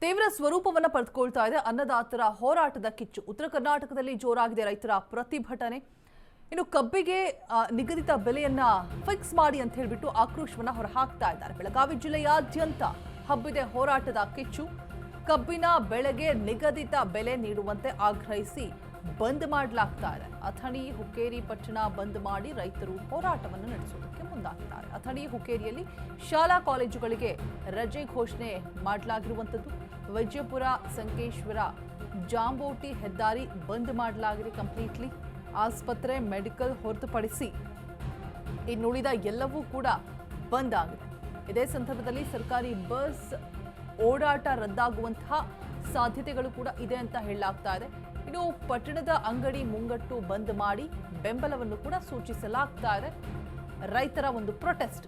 ತೀವ್ರ ಸ್ವರೂಪವನ್ನು ಪಡೆದುಕೊಳ್ತಾ ಇದೆ ಅನ್ನದಾತರ ಹೋರಾಟದ ಕಿಚ್ಚು. ಉತ್ತರ ಕರ್ನಾಟಕದಲ್ಲಿ ಜೋರಾಗಿದೆ ರೈತರ ಪ್ರತಿಭಟನೆ. ಇನ್ನು ಕಬ್ಬಿಗೆ ನಿಗದಿತ ಬೆಲೆಯನ್ನ ಫಿಕ್ಸ್ ಮಾಡಿ ಅಂತ ಹೇಳಿಬಿಟ್ಟು ಆಕ್ರೋಶವನ್ನ ಹೊರಹಾಕ್ತಾ ಇದ್ದಾರೆ. ಬೆಳಗಾವಿ ಜಿಲ್ಲೆಯಾದ್ಯಂತ ಹಬ್ಬಿದೆ ಹೋರಾಟದ ಕಿಚ್ಚು. ಕಬ್ಬಿನ ಬೆಳೆಗೆ ನಿಗದಿತ ಬೆಲೆ ನೀಡುವಂತೆ ಆಗ್ರಹಿಸಿ ಬಂದ್ ಮಾಡಲಾಗ್ತಾ ಇದೆ. ಅಥಣಿ ಹುಕ್ಕೇರಿ ಪಟ್ಟಣ ಬಂದ್ ಮಾಡಿ ರೈತರು ಹೋರಾಟವನ್ನು ನಡೆಸುವುದಕ್ಕೆ ಮುಂದಾಗಿದ್ದಾರೆ. ಅಥಣಿ ಹುಕ್ಕೇರಿಯಲ್ಲಿ ಶಾಲಾ ಕಾಲೇಜುಗಳಿಗೆ ರಜೆ ಘೋಷಣೆ ಮಾಡಲಾಗಿರುವಂಥದ್ದು. ವಿಜಯಪುರ ಸಂಕೇಶ್ವರ ಜಾಂಬೋಟಿ ಹೆದ್ದಾರಿ ಬಂದ್ ಮಾಡಲಾಗಿದೆ ಕಂಪ್ಲೀಟ್ಲಿ. ಆಸ್ಪತ್ರೆ ಮೆಡಿಕಲ್ ಹೊರತುಪಡಿಸಿ ಇನ್ನುಳಿದ ಎಲ್ಲವೂ ಕೂಡ ಬಂದ್ ಆಗಿದೆ. ಇದೇ ಸಂದರ್ಭದಲ್ಲಿ ಸರ್ಕಾರಿ ಬಸ್ ಓಡಾಟ ರದ್ದಾಗುವಂತಹ ಸಾಧ್ಯತೆಗಳು ಕೂಡ ಇದೆ ಅಂತ ಹೇಳಲಾಗ್ತಾ ಇದೆ. ಇನ್ನು ಪಟ್ಟಣದ ಅಂಗಡಿ ಮುಂಗಟ್ಟು ಬಂದ್ ಮಾಡಿ ಬೆಂಬಲವನ್ನು ಕೂಡ ಸೂಚಿಸಲಾಗ್ತಾ ಇದೆ. ರೈತರ ಒಂದು ಪ್ರೊಟೆಸ್ಟ್.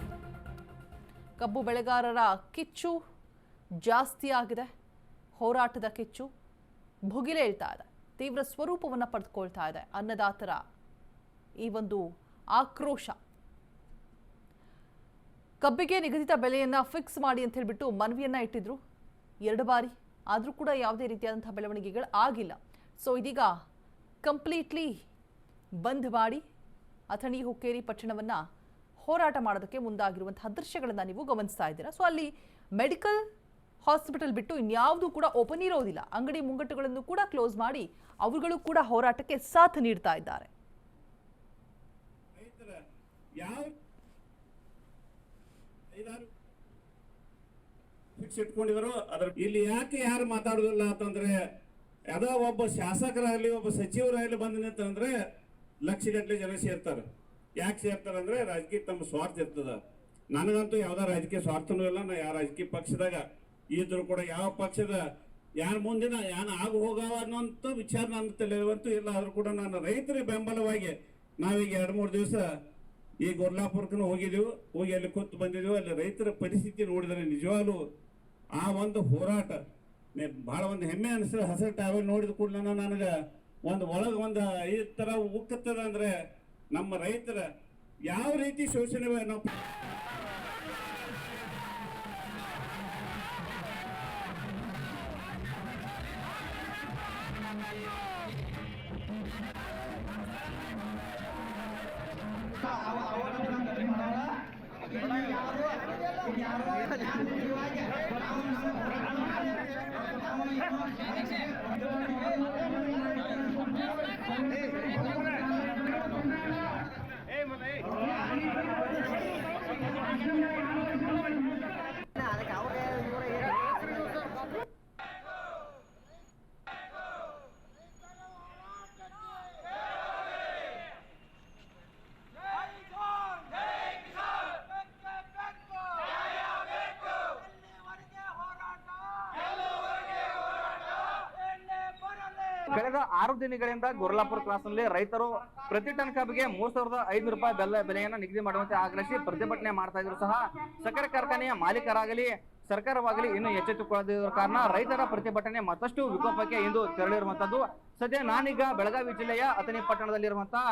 ಕಬ್ಬು ಬೆಳೆಗಾರರ ಕಿಚ್ಚು ಜಾಸ್ತಿ ಆಗಿದೆ. ಹೋರಾಟದ ಕಿಚ್ಚು ಭುಗಿಲೇಳ್ತಾ ಇದೆ. ತೀವ್ರ ಸ್ವರೂಪವನ್ನು ಪಡೆದುಕೊಳ್ತಾ ಇದೆ ಅನ್ನದಾತರ ಈ ಒಂದು ಆಕ್ರೋಶ. ಕಬ್ಬಿಗೆ ನಿಗದಿತ ಬೆಲೆಯನ್ನ ಫಿಕ್ಸ್ ಮಾಡಿ ಅಂತ ಹೇಳ್ಬಿಟ್ಟು ಮನವಿಯನ್ನ ಇಟ್ಟಿದ್ರು 2 ಬಾರಿ. ಆದರೂ ಕೂಡ ಯಾವುದೇ ರೀತಿಯಾದಂತಹ ಬೆಳವಣಿಗೆಗಳು ಆಗಿಲ್ಲ. ಸೊ ಇದೀಗ ಕಂಪ್ಲೀಟ್ಲಿ ಬಂದ್ ಮಾಡಿ ಅಥಣಿ ಹುಕ್ಕೇರಿ ಪಟ್ಟಣವನ್ನು ಹೋರಾಟ ಮಾಡೋದಕ್ಕೆ ಮುಂದಾಗಿರುವಂತಹ ದೃಶ್ಯಗಳನ್ನು ನೀವು ಗಮನಿಸ್ತಾ ಇದ್ದೀರಾ. ಸೊ ಅಲ್ಲಿ ಮೆಡಿಕಲ್ ಹಾಸ್ಪಿಟಲ್ ಬಿಟ್ಟು ಇನ್ಯಾವುದೂ ಕೂಡ ಓಪನ್ ಇರೋದಿಲ್ಲ. ಅಂಗಡಿ ಮುಂಗಟ್ಟುಗಳನ್ನು ಕೂಡ ಕ್ಲೋಸ್ ಮಾಡಿ ಅವರುಗಳು ಕೂಡ ಹೋರಾಟಕ್ಕೆ ಸಾಥ್ ನೀಡ್ತಾ ಇದ್ದಾರೆ. ಇಟ್ಕೊಂಡಿದ್ರು ಅದ್ರ ಇಲ್ಲಿ ಯಾಕೆ ಯಾರು ಮಾತಾಡುದಿಲ್ಲ ಅಂತಂದ್ರೆ ಯಾವುದೋ ಒಬ್ಬ ಶಾಸಕರಾಗ್ಲಿ ಒಬ್ಬ ಸಚಿವರಾಗ್ಲಿ ಬಂದ ನಿಂತಂದ್ರೆ ಲಕ್ಷಗಟ್ಟಲೆ ಜನ ಸೇರ್ತಾರೆ. ಯಾಕೆ ಸೇರ್ತಾರೆ ಅಂದ್ರೆ ರಾಜಕೀಯ ತಮ್ಮ ಸ್ವಾರ್ಥ ಇರ್ತದ. ನನಗಂತೂ ಯಾವ್ದೋ ರಾಜಕೀಯ ಸ್ವಾರ್ಥನೂ ಇಲ್ಲ. ನಾ ಯಾವ ರಾಜಕೀಯ ಪಕ್ಷದಾಗ ಇದ್ರು ಕೂಡ ಯಾವ ಪಕ್ಷದ ಯಾರ ಮುಂದಿನ ಯಾನ ಆಗ ಹೋಗವ ಅನ್ನೋಂಥ ವಿಚಾರ ನನ್ನ ತಲೆಯವಂತೂ ಇಲ್ಲ. ಆದ್ರೂ ಕೂಡ ನಾನು ರೈತರ ಬೆಂಬಲವಾಗಿ ನಾವೀಗ 2-3 ದಿವಸ ಈ ಗೊರ್ಲಾಪುರಕ್ಕೂ ಹೋಗಿದ್ದೀವಿ. ಹೋಗಿ ಅಲ್ಲಿ ಕೂತು ಬಂದಿದ್ದೀವಿ. ಅಲ್ಲಿ ರೈತರ ಪರಿಸ್ಥಿತಿ ನೋಡಿದರೆ ನಿಜವಾಗ್ಲೂ ಆ ಒಂದು ಹೋರಾಟ ಬಹಳ ಒಂದು ಹೆಮ್ಮೆ ಅನಿಸ್ತದೆ. ಹಸಿರು ಟಾವೆಲ್ ನೋಡಿದ ಕೂಡಲೇ ನನಗೆ ಒಳಗೆ ಒಂದು ಈ ಥರ ಉಕ್ಕತ್ತದ ಅಂದ್ರೆ ನಮ್ಮ ರೈತರ ಯಾವ ರೀತಿ ಶೋಷಣೆ ನಾವು ಕಳೆದ 6 ದಿನಗಳಿಂದ ಗೊರ್ಲಾಪುರ ಕ್ರಾಸ್ ನಲ್ಲಿ ರೈತರು ಪ್ರತಿ ಟನ್ ಕಬ್ಬಿಗೆ 3,500 ರೂಪಾಯಿ ಬೆಲೆಯನ್ನು ನಿಗದಿ ಮಾಡುವಂತೆ ಆಗ್ರಹಿಸಿ ಪ್ರತಿಭಟನೆ ಮಾಡ್ತಾ ಇದ್ರು ಸಹ ಸಕ್ಕರೆ ಕಾರ್ಖಾನೆಯ ಮಾಲೀಕರಾಗಲಿ ಸರ್ಕಾರವಾಗಲಿ ಇನ್ನು ಎಚ್ಚೆತ್ತುಕೊಳ್ಳದಿರುವ ಕಾರಣ ರೈತರ ಪ್ರತಿಭಟನೆ ಮತ್ತಷ್ಟು ವಿಕೋಪಕ್ಕೆ ಇಂದು ತೆರಳಿರುವಂತದ್ದು. ಸದ್ಯ ನಾನೀಗ ಬೆಳಗಾವಿ ಜಿಲ್ಲೆಯ ಅಥಣಿ ಪಟ್ಟಣದಲ್ಲಿರುವಂತಹ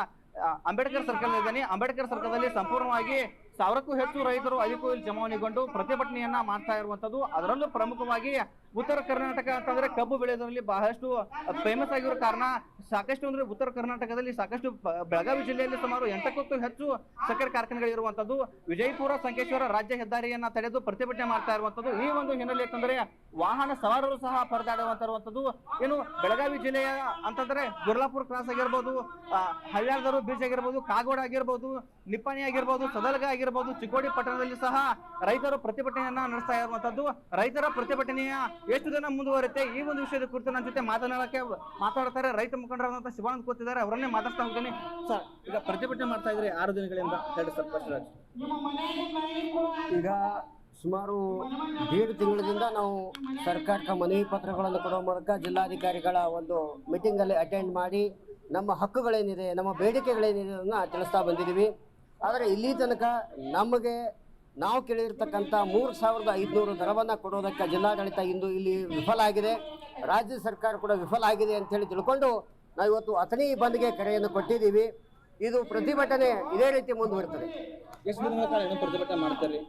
ಅಂಬೇಡ್ಕರ್ ಸರ್ಕಲ್ ಇದ್ದಾನೆ. ಅಂಬೇಡ್ಕರ್ ಸರ್ಕಲ್ನಲ್ಲಿ ಸಂಪೂರ್ಣವಾಗಿ 1000ಕ್ಕೂ ಹೆಚ್ಚು ರೈತರು ಅದಕ್ಕೂ ಇಲ್ಲಿ ಜಮಾವಣೆಗೊಂಡು ಪ್ರತಿಭಟನೆಯನ್ನ ಮಾಡ್ತಾ ಇರುವಂತದ್ದು. ಅದರಲ್ಲೂ ಪ್ರಮುಖವಾಗಿ ಉತ್ತರ ಕರ್ನಾಟಕ ಅಂತಂದ್ರೆ ಕಬ್ಬು ಬೆಳೆಯೋದ್ರಲ್ಲಿ ಬಹಳಷ್ಟು ಫೇಮಸ್ ಆಗಿರೋ ಕಾರಣ ಸಾಕಷ್ಟು ಅಂದ್ರೆ ಉತ್ತರ ಕರ್ನಾಟಕದಲ್ಲಿ ಸಾಕಷ್ಟು ಬೆಳಗಾವಿ ಜಿಲ್ಲೆಯಲ್ಲಿ ಸುಮಾರು 8ಕ್ಕೂ ಹೆಚ್ಚು ಸಕ್ಕರೆ ಕಾರ್ಖಾನೆಗಳು ಇರುವಂತದ್ದು. ವಿಜಯಪುರ ಸಂಕೇಶ್ವರ ರಾಜ್ಯ ಹೆದ್ದಾರಿಯನ್ನ ತಡೆದು ಪ್ರತಿಭಟನೆ ಮಾಡ್ತಾ ಇರುವಂತದ್ದು. ಈ ಒಂದು ಹಿನ್ನೆಲೆ ಯಾಕಂದ್ರೆ ವಾಹನ ಸವಾರರು ಸಹ ಪರದಾಡುವಂತಿರುವಂತದ್ದು. ಏನು ಬೆಳಗಾವಿ ಜಿಲ್ಲೆಯ ಅಂತಂದ್ರೆ ಗೊರ್ಲಾಪುರ ಕ್ರಾಸ್ ಆಗಿರ್ಬೋದು, ಹಳ್ಯಾಳದರು ಬೀಚ್ ಆಗಿರ್ಬೋದು, ಕಾಗೋಡ ಆಗಿರ್ಬೋದು, ನಿಪ್ಪಾಣಿ ಆಗಿರ್ಬೋದು, ಸದಲಗ ಆಗಿರ್ಬೋದು, ಚಿಕ್ಕೋಡಿ ಪಟ್ಟಣದಲ್ಲಿ ಸಹ ರೈತರು ಪ್ರತಿಭಟನೆಯನ್ನ ನಡೆಸ್ತಾ ಇರುವಂತದ್ದು. ರೈತರ ಪ್ರತಿಭಟನೆಯ ಎಷ್ಟು ದಿನ ಮುಂದುವರುತ್ತೆ ಈ ಒಂದು ವಿಷಯದ ಕುರಿತು ನನ್ನ ಜೊತೆ ಮಾತಾಡ್ತಾರೆ ರೈತ ಮುಖಂಡರಾದಂತ ಶಿವಾನಂದ್ ಕೂತಿದ್ದಾರೆ. ಅವರನ್ನೇ ಮಾತಾಡ್ತಾ ಹೋಗ್ತೀನಿ. ಸರ್, ಈಗ ಪ್ರತಿಭಟನೆ ಮಾಡ್ತಾ ಇದ್ರೆ 6 ದಿನಗಳಿಂದ ಹೇಳಿ ಸರ್. ಬಸವರಾಜ್, ಈಗ ಸುಮಾರು 1.5 ತಿಂಗಳಿಂದ ನಾವು ಸರ್ಕಾರಕ್ಕೆ ಮನವಿ ಪತ್ರಗಳನ್ನು ಕೊಡುವ ಮೂಲಕ ಜಿಲ್ಲಾಧಿಕಾರಿಗಳ ಒಂದು ಮೀಟಿಂಗಲ್ಲಿ ಅಟೆಂಡ್ ಮಾಡಿ ನಮ್ಮ ಹಕ್ಕುಗಳೇನಿದೆ, ನಮ್ಮ ಬೇಡಿಕೆಗಳೇನಿದೆ ಅದನ್ನು ತಿಳಿಸ್ತಾ ಬಂದಿದ್ದೀವಿ. ಆದರೆ ಇಲ್ಲಿ ತನಕ ನಮಗೆ ನಾವು ಕೇಳಿರ್ತಕ್ಕಂಥ 3,500 ದರವನ್ನು ಕೊಡೋದಕ್ಕೆ ಜಿಲ್ಲಾಡಳಿತ ಇಂದು ಇಲ್ಲಿ ವಿಫಲ ಆಗಿದೆ. ರಾಜ್ಯ ಸರ್ಕಾರ ಕೂಡ ವಿಫಲ ಆಗಿದೆ ಅಂತೇಳಿ ತಿಳ್ಕೊಂಡು ನಾವು ಇವತ್ತು ಅಥಣಿ ಬಂದ್ಗೆ ಕರೆಯನ್ನು ಕೊಟ್ಟಿದ್ದೀವಿ. ಇದು ಪ್ರತಿಭಟನೆ ಇದೇ ರೀತಿ ಮುಂದುವರಿತದೆ. ಎಷ್ಟು ದಿನಗಳ ಕಾಲ ಪ್ರತಿಭಟನೆ ಮಾಡ್ತಾರೆ?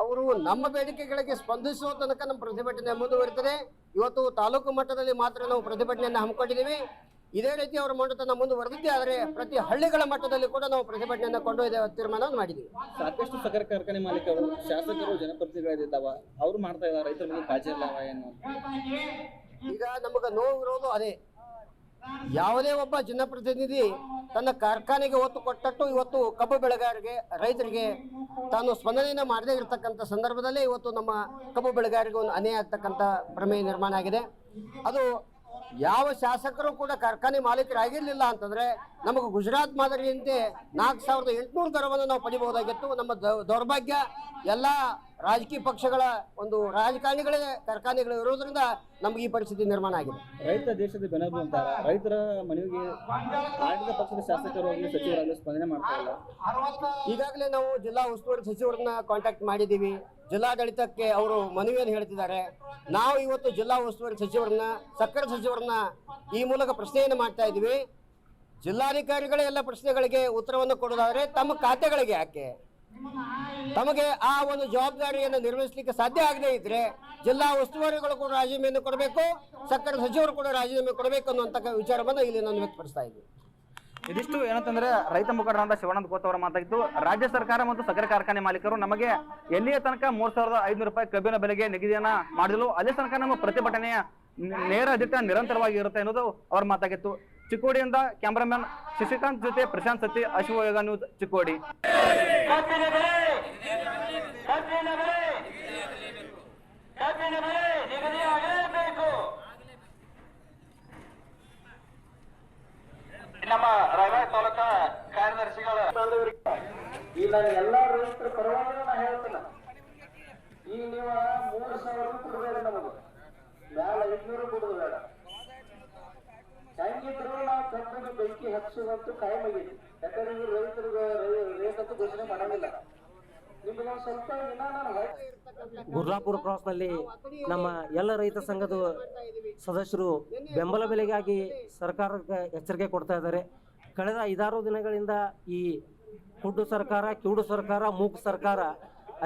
ಅವರು ನಮ್ಮ ಬೇಡಿಕೆಗಳಿಗೆ ಸ್ಪಂದಿಸುವ ತನಕ ನಮ್ಮ ಪ್ರತಿಭಟನೆ ಮುಂದುವರಿತದೆ. ಇವತ್ತು ತಾಲೂಕು ಮಟ್ಟದಲ್ಲಿ ಮಾತ್ರ ನಾವು ಪ್ರತಿಭಟನೆಯನ್ನು ಹಮ್ಮಿಕೊಂಡಿದ್ದೀವಿ. ಇದೇ ರೀತಿ ಅವರ ಮೊಂಡತನ ಮುಂದುವರೆದಿದ್ದೆ ಆದರೆ ಪ್ರತಿ ಹಳ್ಳಿಗಳ ಮಟ್ಟದಲ್ಲಿ ಕೂಡ ನಾವು ಪ್ರತಿಭಟನೆಯನ್ನು ಕೊಂಡೊಯ್ದ ತೀರ್ಮಾನವನ್ನು ಮಾಡಿದ್ದೀವಿ. ಸಾಕಷ್ಟು ಸಕ್ಕರೆ ಕಾರ್ಖಾನೆ ಮಾಲೀಕರು, ಶಾಸಕರು, ಜನಪ್ರತಿನಿಧಿಗಳಿದ್ದಾವ, ಅವ್ರು ಮಾಡ್ತಾ ಇದ್ದಾರೆ, ರೈತರ ಬಗ್ಗೆ ಕಾಳಜಿ ಇಲ್ಲ ಏನು? ಈಗ ನಮಗೆ ನೋವಿರೋದು ಅದೇ, ಯಾವುದೇ ಒಬ್ಬ ಜನಪ್ರತಿನಿಧಿ ತನ್ನ ಕಾರ್ಖಾನೆಗೆ ಒತ್ತು ಕೊಟ್ಟಟ್ಟು ಇವತ್ತು ಕಬ್ಬು ಬೆಳೆಗಾರರಿಗೆ, ರೈತರಿಗೆ ತಾನು ಸ್ಪಂದನೆಯನ್ನು ಮಾಡದೇ ಇರತಕ್ಕಂಥ ಸಂದರ್ಭದಲ್ಲೇ ಇವತ್ತು ನಮ್ಮ ಕಬ್ಬು ಬೆಳೆಗಾರರಿಗೆ ಒಂದು ಅನ್ಯಾಯ ಆಗ್ತಕ್ಕಂಥ ಪ್ರಮೇಯ ನಿರ್ಮಾಣ ಆಗಿದೆ. ಅದು ಯಾವ ಶಾಸಕರು ಕೂಡ ಕಾರ್ಖಾನೆ ಮಾಲೀಕರಾಗಿರಲಿಲ್ಲ ಅಂತಂದ್ರೆ ನಮಗೆ ಗುಜರಾತ್ ಮಾದರಿಯಂತೆ 4,800 ದರವನ್ನು ನಾವು ಪಡಿಬಹುದಾಗಿತ್ತು. ನಮ್ಮ ದೌರ್ಭಾಗ್ಯ ಎಲ್ಲ ರಾಜಕೀಯ ಪಕ್ಷಗಳ ಒಂದು ರಾಜಕಾರಣಿಗಳೇ ಕಾರ್ಖಾನೆಗಳು ಇರೋದ್ರಿಂದ ನಮಗೆ ಈ ಪರಿಸ್ಥಿತಿ ನಿರ್ಮಾಣ ಆಗಿದೆ. ರೈತ ದೇಶದ ಬೆನ್ನೆಲುಬು ಅಂತಾರೆ, ರೈತರ ಮನವಿಗೆ ಆಡಳಿತ ಪಕ್ಷದ ಶಾಸಕರು ಸಚಿವರಾಗಲಿ ಸ್ಪಂದನೆ ಮಾಡ್ತಾ ಇಲ್ಲ. ಈಗಾಗಲೇ ನಾವು ಜಿಲ್ಲಾ ಉಸ್ತುವಾರಿ ಸಚಿವರನ್ನ ಕಾಂಟ್ಯಾಕ್ಟ್ ಮಾಡಿದ್ದೀವಿ. ಜಿಲ್ಲಾಡಳಿತಕ್ಕೆ ಅವರು ಮನವಿಯನ್ನು ಹೇಳ್ತಿದ್ದಾರೆ. ನಾವು ಇವತ್ತು ಜಿಲ್ಲಾ ಉಸ್ತುವಾರಿ ಸಚಿವರನ್ನ, ಸಕ್ಕರೆ ಸಚಿವರನ್ನ ಈ ಮೂಲಕ ಪ್ರಶ್ನೆಯನ್ನು ಮಾಡ್ತಾ ಇದ್ದೀವಿ. ಜಿಲ್ಲಾಧಿಕಾರಿಗಳೇ ಎಲ್ಲ ಪ್ರಶ್ನೆಗಳಿಗೆ ಉತ್ತರವನ್ನು ಕೊಡೋದಾದ್ರೆ ತಮ್ಮ ಖಾತೆಗಳಿಗೆ ಯಾಕೆ, ತಮಗೆ ಆ ಒಂದು ಜವಾಬ್ದಾರಿಯನ್ನು ನಿರ್ವಹಿಸಲಿಕ್ಕೆ ಸಾಧ್ಯ ಆಗದೇ ಇದ್ರೆ ಜಿಲ್ಲಾ ಉಸ್ತುವಾರಿಗಳು ಕೂಡ ರಾಜೀನಾಮೆಯನ್ನು ಕೊಡಬೇಕು, ಸಕ್ಕರೆ ಸಚಿವರು ಕೂಡ ರಾಜೀನಾಮೆ ಕೊಡಬೇಕು ಅನ್ನುವಂಥ ವಿಚಾರವನ್ನು ಇಲ್ಲಿ ನಾನು ವ್ಯಕ್ತಪಡಿಸ್ತಾ ಇದ್ದೀನಿ. ಇದಿಷ್ಟು ಏನಂತಂದ್ರೆ ರೈತ ಮುಖಂಡರಾದ ಶಿವಾನಂದ ಕೋತ್ ಅವರ ಮಾತಾಗಿತ್ತು. ರಾಜ್ಯ ಸರ್ಕಾರ ಮತ್ತು ಸಕ್ಕರೆ ಕಾರ್ಖಾನೆ ಮಾಲೀಕರು ನಮಗೆ ಎಲ್ಲಿಯ ತನಕ 3,500 ರೂಪಾಯಿ ಕಬ್ಬಿನ ಬೆಲೆಗೆ ನಿಗದಿಯನ್ನ ಮಾಡಿದಲು, ಅಲ್ಲಿ ತನಕ ನಮ್ಮ ಪ್ರತಿಭಟನೆಯ ನೇರ ದಿಟ್ಟ ನಿರಂತರವಾಗಿ ಇರುತ್ತೆ ಅನ್ನೋದು ಅವ್ರ ಮಾತಾಗಿತ್ತು. ಚಿಕ್ಕೋಡಿಯಿಂದ ಕ್ಯಾಮರಾಮನ್ ಶಶಿಕಾಂತ್ ಜೊತೆ ಪ್ರಶಾಂತ್ ಸತ್ತಿ, ಅಶ್ವಯೋಗ ನ್ಯೂಸ್, ಚಿಕ್ಕೋಡಿ. ನಮ್ಮ ರಾಯಬಾಗ ತಾಲೂಕಾ ಕಾರ್ಯದರ್ಶಿಗಳ ಈಗ ಎಲ್ಲಾ ರೈತರ ಪರವಾಗಿ ನಾ ಹೇಳ್ತೇನೆ. ಈಗ ನೀವು 3,000 ಕೊಡಬೇಡ, ನಮಗ ಮ್ಯಾಲ 500 ಕೊಡುದು ಬೇಡ. ಹೆಂಗಿದ್ರು ನಾವು ಕಬ್ಬಿಗೆ ಬೆಂಕಿ ಹಚ್ಚುವಂತೂ ಕಾಯಂ ಆಗಿದೆ. ಯಾಕಂದ್ರೆ ಇವ್ರು ರೈತರಿಗೆ ರೇಟ್ ಅಂತೂ ಘೋಷಣೆ ಮಾಡಂಗಿಲ್ಲ. ನಿಮ್ಗೆ ಒಂದು ಸ್ವಲ್ಪ ಗುರ್ಲಾಪುರ ಕ್ರಾಸ್ನಲ್ಲಿ ನಮ್ಮ ಎಲ್ಲ ರೈತ ಸಂಘದ ಸದಸ್ಯರು ಬೆಂಬಲ ಬೆಲೆಗಾಗಿ ಸರ್ಕಾರಕ್ಕೆ ಎಚ್ಚರಿಕೆ ಕೊಡ್ತಾ ಇದ್ದಾರೆ. ಕಳೆದ 5-6 ದಿನಗಳಿಂದ ಈ ಕುಡ್ಡು ಸರ್ಕಾರ, ಕಿವುಡು ಸರ್ಕಾರ, ಮೂಕು ಸರ್ಕಾರ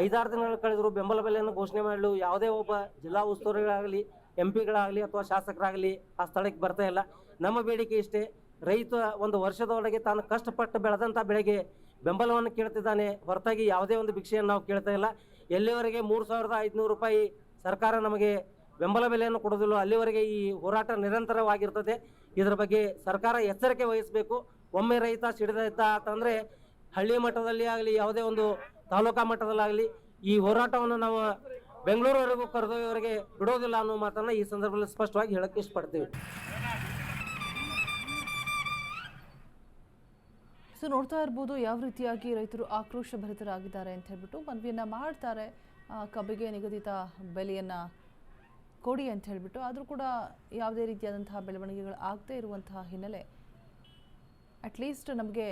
5-6 ದಿನಗಳು ಕಳೆದರೂ ಬೆಂಬಲ ಬೆಲೆಯನ್ನು ಘೋಷಣೆ ಮಾಡಲು ಯಾವುದೇ ಒಬ್ಬ ಜಿಲ್ಲಾ ಉಸ್ತುವಾರಿಗಳಾಗಲಿ, MP-ಗಳಾಗಲಿ ಅಥವಾ ಶಾಸಕರಾಗಲಿ ಆ ಸ್ಥಳಕ್ಕೆ ಬರ್ತಾ ಇಲ್ಲ. ನಮ್ಮ ಬೇಡಿಕೆ ಇಷ್ಟೇ, ರೈತ ಒಂದು ವರ್ಷದೊಳಗೆ ತಾನು ಕಷ್ಟಪಟ್ಟು ಬೆಳೆದಂಥ ಬೆಳೆಗೆ ಬೆಂಬಲವನ್ನು ಕೇಳ್ತಿದ್ದಾನೆ ಹೊರತಾಗಿ ಯಾವುದೇ ಒಂದು ಭಿಕ್ಷೆಯನ್ನು ನಾವು ಕೇಳ್ತಾ ಇಲ್ಲ. ಎಲ್ಲಿವರೆಗೆ 3,500 ರೂಪಾಯಿ ಸರ್ಕಾರ ನಮಗೆ ಬೆಂಬಲ ಬೆಲೆಯನ್ನು ಕೊಡೋದಿಲ್ಲ ಅಲ್ಲಿವರೆಗೆ ಈ ಹೋರಾಟ ನಿರಂತರವಾಗಿರ್ತದೆ. ಇದರ ಬಗ್ಗೆ ಸರ್ಕಾರ ಎಚ್ಚರಿಕೆ ವಹಿಸಬೇಕು. ಒಮ್ಮೆ ರೈತ ಸಿಡಿದಾಯ್ತ ಅಂತಂದರೆ ಹಳ್ಳಿ ಮಟ್ಟದಲ್ಲಿ ಆಗಲಿ, ಯಾವುದೇ ಒಂದು ತಾಲೂಕಾ ಮಟ್ಟದಲ್ಲಾಗಲಿ ಈ ಹೋರಾಟವನ್ನು ನಾವು ಬೆಂಗಳೂರುವರೆಗೂ ಕರೆದೊಯ್ಯವರೆಗೆ ಬಿಡೋದಿಲ್ಲ ಅನ್ನೋ ಮಾತನ್ನು ಈ ಸಂದರ್ಭದಲ್ಲಿ ಸ್ಪಷ್ಟವಾಗಿ ಹೇಳಕ್ಕೆ ಇಷ್ಟಪಡ್ತೀವಿ. ಸೊ ನೋಡ್ತಾ ಇರ್ಬೋದು ಯಾವ ರೀತಿಯಾಗಿ ರೈತರು ಆಕ್ರೋಶ ಭರಿತರಾಗಿದ್ದಾರೆ ಅಂತ ಹೇಳ್ಬಿಟ್ಟು ಮನವಿಯನ್ನು ಮಾಡ್ತಾರೆ, ಕಬ್ಬಿಗೆ ನಿಗದಿತ ಬೆಲೆಯನ್ನು ಕೊಡಿ ಅಂತ ಹೇಳಿಬಿಟ್ಟು. ಆದರೂ ಕೂಡ ಯಾವುದೇ ರೀತಿಯಾದಂತಹ ಬೆಳವಣಿಗೆಗಳು ಆಗದೇ ಇರುವಂತಹ ಹಿನ್ನೆಲೆ ಅಟ್ಲೀಸ್ಟ್ ನಮಗೆ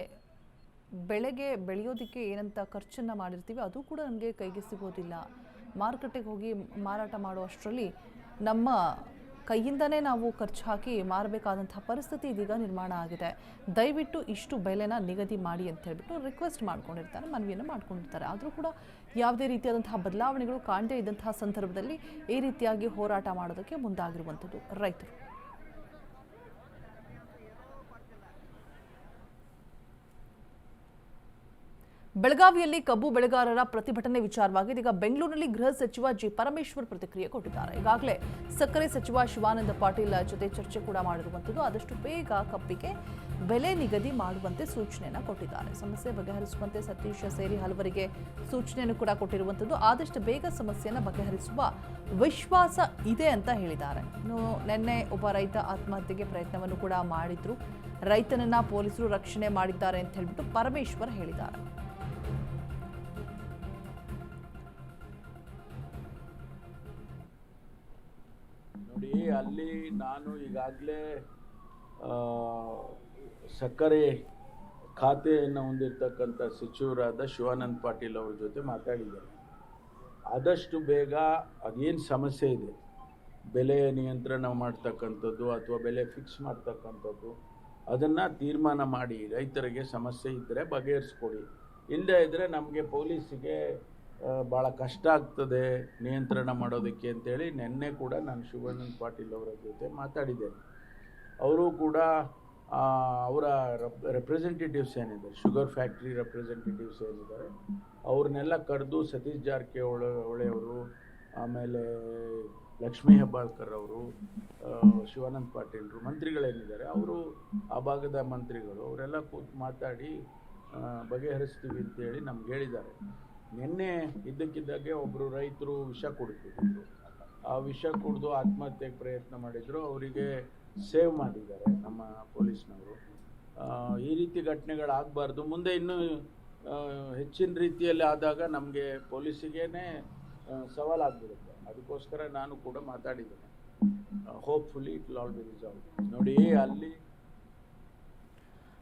ಬೆಳೆಗೆ ಬೆಳೆಯೋದಕ್ಕೆ ಏನಂತ ಖರ್ಚನ್ನು ಮಾಡಿರ್ತೀವಿ ಅದು ಕೂಡ ನಮಗೆ ಕೈಗೆ ಸಿಗೋದಿಲ್ಲ. ಮಾರುಕಟ್ಟೆಗೆ ಹೋಗಿ ಮಾರಾಟ ಮಾಡುವಷ್ಟರಲ್ಲಿ ನಮ್ಮ ಕೈಯಿಂದನೇ ನಾವು ಖರ್ಚು ಹಾಕಿ ಮಾರಬೇಕಾದಂತಹ ಪರಿಸ್ಥಿತಿ ಇದೀಗ ನಿರ್ಮಾಣ ಆಗಿದೆ. ದಯವಿಟ್ಟು ಇಷ್ಟು ಬೆಲೆನ ನಿಗದಿ ಮಾಡಿ ಅಂತ ಹೇಳ್ಬಿಟ್ಟು ರಿಕ್ವೆಸ್ಟ್ ಮಾಡ್ಕೊಂಡಿರ್ತಾರೆ, ಮನವಿಯನ್ನು ಮಾಡ್ಕೊಂಡಿರ್ತಾರೆ. ಆದರೂ ಕೂಡ ಯಾವುದೇ ರೀತಿಯಾದಂತಹ ಬದಲಾವಣೆಗಳು ಕಾಣದೇ ಇದ್ದಂತಹ ಸಂದರ್ಭದಲ್ಲಿ ಈ ರೀತಿಯಾಗಿ ಹೋರಾಟ ಮಾಡೋದಕ್ಕೆ ಮುಂದಾಗಿರುವಂಥದ್ದು ರೈತರು. ಬೆಳಗಾವಿಯಲ್ಲಿ ಕಬ್ಬು ಬೆಳೆಗಾರರ ಪ್ರತಿಭಟನೆ ವಿಚಾರವಾಗಿ ಇದೀಗ ಬೆಂಗಳೂರಿನಲ್ಲಿ ಗೃಹ ಸಚಿವ ಜಿ ಪರಮೇಶ್ವರ್ ಪ್ರತಿಕ್ರಿಯೆ ಕೊಟ್ಟಿದ್ದಾರೆ. ಈಗಾಗಲೇ ಸಕ್ಕರೆ ಸಚಿವ ಶಿವಾನಂದ ಪಾಟೀಲ್ ಜೊತೆ ಚರ್ಚೆ ಕೂಡ ಮಾಡಿರುವಂಥದ್ದು. ಆದಷ್ಟು ಬೇಗ ಕಬ್ಬಿಗೆ ಬೆಲೆ ನಿಗದಿ ಮಾಡುವಂತೆ ಸೂಚನೆಯನ್ನು ಕೊಟ್ಟಿದ್ದಾರೆ. ಸಮಸ್ಯೆ ಬಗೆಹರಿಸುವಂತೆ ಸತೀಶ್ ಸೇರಿ ಹಲವರಿಗೆ ಸೂಚನೆಯನ್ನು ಕೂಡ ಕೊಟ್ಟಿರುವಂಥದ್ದು. ಆದಷ್ಟು ಬೇಗ ಸಮಸ್ಯೆಯನ್ನು ಬಗೆಹರಿಸುವ ವಿಶ್ವಾಸ ಇದೆ ಅಂತ ಹೇಳಿದ್ದಾರೆ. ಇನ್ನು ನಿನ್ನೆ ಒಬ್ಬ ರೈತ ಆತ್ಮಹತ್ಯೆಗೆ ಪ್ರಯತ್ನವನ್ನು ಕೂಡ ಮಾಡಿದ್ರು. ರೈತನನ್ನ ಪೊಲೀಸರು ರಕ್ಷಣೆ ಮಾಡಿದ್ದಾರೆ ಅಂತ ಹೇಳ್ಬಿಟ್ಟು ಪರಮೇಶ್ವರ್ ಹೇಳಿದ್ದಾರೆ. ನೋಡಿ, ಅಲ್ಲಿ ನಾನು ಈಗಾಗಲೇ ಸಕ್ಕರೆ ಖಾತೆಯನ್ನು ಹೊಂದಿರತಕ್ಕಂಥ ಸಚಿವರಾದ ಶಿವಾನಂದ ಪಾಟೀಲ್ ಅವ್ರ ಜೊತೆ ಮಾತಾಡಿದ್ದಾರೆ. ಆದಷ್ಟು ಬೇಗ ಅದೇನು ಸಮಸ್ಯೆ ಇದೆ, ಬೆಲೆ ನಿಯಂತ್ರಣ ಮಾಡ್ತಕ್ಕಂಥದ್ದು ಅಥವಾ ಬೆಲೆ ಫಿಕ್ಸ್ ಮಾಡ್ತಕ್ಕಂಥದ್ದು, ಅದನ್ನು ತೀರ್ಮಾನ ಮಾಡಿ ರೈತರಿಗೆ ಸಮಸ್ಯೆ ಇದ್ದರೆ ಬಗೆಹರಿಸ್ಕೊಡಿ. ಇಲ್ಲದೇ ಇದ್ದರೆ ನಮಗೆ ಪೊಲೀಸಿಗೆ ಭಾಳ ಕಷ್ಟ ಆಗ್ತದೆ ನಿಯಂತ್ರಣ ಮಾಡೋದಕ್ಕೆ ಅಂತೇಳಿ ನಿನ್ನೆ ಕೂಡ ನಾನು ಶಿವಾನಂದ ಪಾಟೀಲ್ ಅವರ ಜೊತೆ ಮಾತಾಡಿದ್ದೇನೆ. ಅವರು ಕೂಡ ಅವರ ರೆಪ್ರೆಸೆಂಟೇಟಿವ್ಸ್ ಏನಿದ್ದಾರೆ, ಶುಗರ್ ಫ್ಯಾಕ್ಟ್ರಿ ರೆಪ್ರೆಸೆಂಟೇಟಿವ್ಸ್ ಏನಿದ್ದಾರೆ ಅವ್ರನ್ನೆಲ್ಲ ಕರೆದು ಸತೀಶ್ ಜಾರಕಿಹೊಳಿ ಅವರು, ಆಮೇಲೆ ಲಕ್ಷ್ಮೀ ಹೆಬ್ಬಾಳ್ಕರ್ ಅವರು, ಶಿವಾನಂದ ಪಾಟೀಲ್ರು, ಮಂತ್ರಿಗಳೇನಿದ್ದಾರೆ ಅವರು, ಆ ಭಾಗದ ಮಂತ್ರಿಗಳು ಅವರೆಲ್ಲ ಕೂತು ಮಾತಾಡಿ ಬಗೆಹರಿಸ್ತೀವಿ ಅಂತೇಳಿ ನಮ್ಗೆ ಹೇಳಿದ್ದಾರೆ. ನಿನ್ನೆ ಇದ್ದಕ್ಕಿದ್ದಾಗೆ ಒಬ್ಬರು ರೈತರು ವಿಷ ಕುಡಿತಿದ್ರು. ಆ ವಿಷ ಕುಡಿದು ಆತ್ಮಹತ್ಯೆಗೆ ಪ್ರಯತ್ನ ಮಾಡಿದರು. ಅವರಿಗೆ ಸೇವ್ ಮಾಡಿದ್ದಾರೆ ನಮ್ಮ ಪೊಲೀಸ್ನವರು. ಈ ರೀತಿ ಘಟನೆಗಳಾಗಬಾರ್ದು. ಮುಂದೆ ಇನ್ನೂ ಹೆಚ್ಚಿನ ರೀತಿಯಲ್ಲಿ ಆದಾಗ ನಮಗೆ ಪೊಲೀಸಿಗೇನೆ ಸವಾಲಾಗ್ಬಿಡುತ್ತೆ. ಅದಕ್ಕೋಸ್ಕರ ನಾನು ಕೂಡ ಮಾತಾಡಿದ್ದೇನೆ. Hopefully it will all be resolve. ನೋಡಿ, ಅಲ್ಲಿ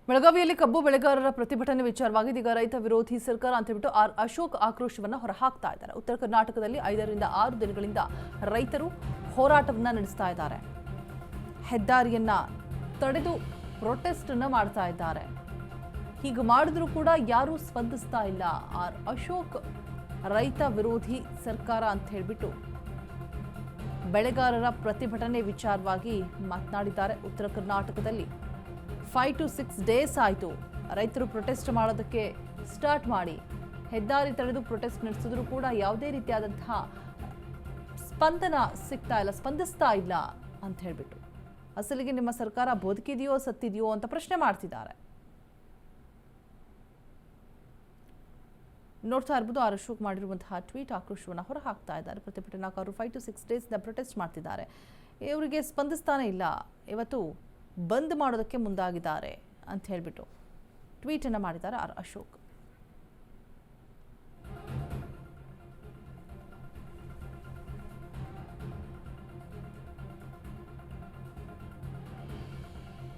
ಬೆಳಗಾವಿಯಲ್ಲಿ ಕಬ್ಬು ಬೆಳೆಗಾರರ ಪ್ರತಿಭಟನೆ ವಿಚಾರವಾಗಿ ಇದೀಗ ರೈತ ವಿರೋಧಿ ಸರ್ಕಾರ ಅಂತ ಹೇಳ್ಬಿಟ್ಟು ಆರ್ ಅಶೋಕ್ ಆಕ್ರೋಶವನ್ನು ಹೊರಹಾಕ್ತಾ ಇದ್ದಾರೆ. ಉತ್ತರ ಕರ್ನಾಟಕದಲ್ಲಿ 5 ರಿಂದ 6 ದಿನಗಳಿಂದ ರೈತರು ಹೋರಾಟವನ್ನ ನಡೆಸ್ತಾ ಇದ್ದಾರೆ. ಹೆದ್ದಾರಿಯನ್ನ ತಡೆದು ಪ್ರೊಟೆಸ್ಟ್ ಅನ್ನ ಮಾಡ್ತಾ ಇದ್ದಾರೆ. ಹೀಗೆ ಮಾಡಿದ್ರೂ ಕೂಡ ಯಾರೂ ಸ್ಪಂದಿಸ್ತಾ ಇಲ್ಲ. ಆರ್ ಅಶೋಕ್ ರೈತ ವಿರೋಧಿ ಸರ್ಕಾರ ಅಂತ ಹೇಳ್ಬಿಟ್ಟು ಬೆಳೆಗಾರರ ಪ್ರತಿಭಟನೆ ವಿಚಾರವಾಗಿ ಮಾತನಾಡಿದ್ದಾರೆ. ಉತ್ತರ ಕರ್ನಾಟಕದಲ್ಲಿ 5 to 6 days ಆಯಿತು ರೈತರು ಪ್ರೊಟೆಸ್ಟ್ ಮಾಡೋದಕ್ಕೆ ಸ್ಟಾರ್ಟ್ ಮಾಡಿ. ಹೆದ್ದಾರಿ ತಡೆದು ಪ್ರೊಟೆಸ್ಟ್ ನಡೆಸಿದ್ರು ಕೂಡ ಯಾವುದೇ ರೀತಿಯಾದಂತಹ ಸ್ಪಂದಿಸ್ತಾ ಇಲ್ಲ ಅಂತ ಹೇಳ್ಬಿಟ್ಟು ಅಸಲಿಗೆ ನಿಮ್ಮ ಸರ್ಕಾರ ಬದುಕಿದೆಯೋ ಸತ್ತಿದೆಯೋ ಅಂತ ಪ್ರಶ್ನೆ ಮಾಡ್ತಿದ್ದಾರೆ. ನೋಡ್ತಾ ಇರ್ಬೋದು, ಆರ್ ಅಶೋಕ್ ಮಾಡಿರುವಂತಹ ಟ್ವೀಟ್ ಆಕ್ರೋಶವನ್ನು ಹೊರಹಾಕ್ತಾ ಇದ್ದಾರೆ. ಪ್ರತಿಭಟನಾಕಾರರು 5 to 6 days ಪ್ರೊಟೆಸ್ಟ್ ಮಾಡ್ತಿದ್ದಾರೆ. ಇವರಿಗೆ ಸ್ಪಂದಿಸ್ತಾನೆ ಇಲ್ಲ, ಇವತ್ತು ಬಂದ್ ಮಾಡೋದಕ್ಕೆ ಮುಂದಾಗಿದ್ದಾರೆ ಅಂತ ಹೇಳ್ಬಿಟ್ಟು ಟ್ವೀಟ್ ಅನ್ನು ಮಾಡಿದ್ದಾರೆ ಆರ್ ಅಶೋಕ್.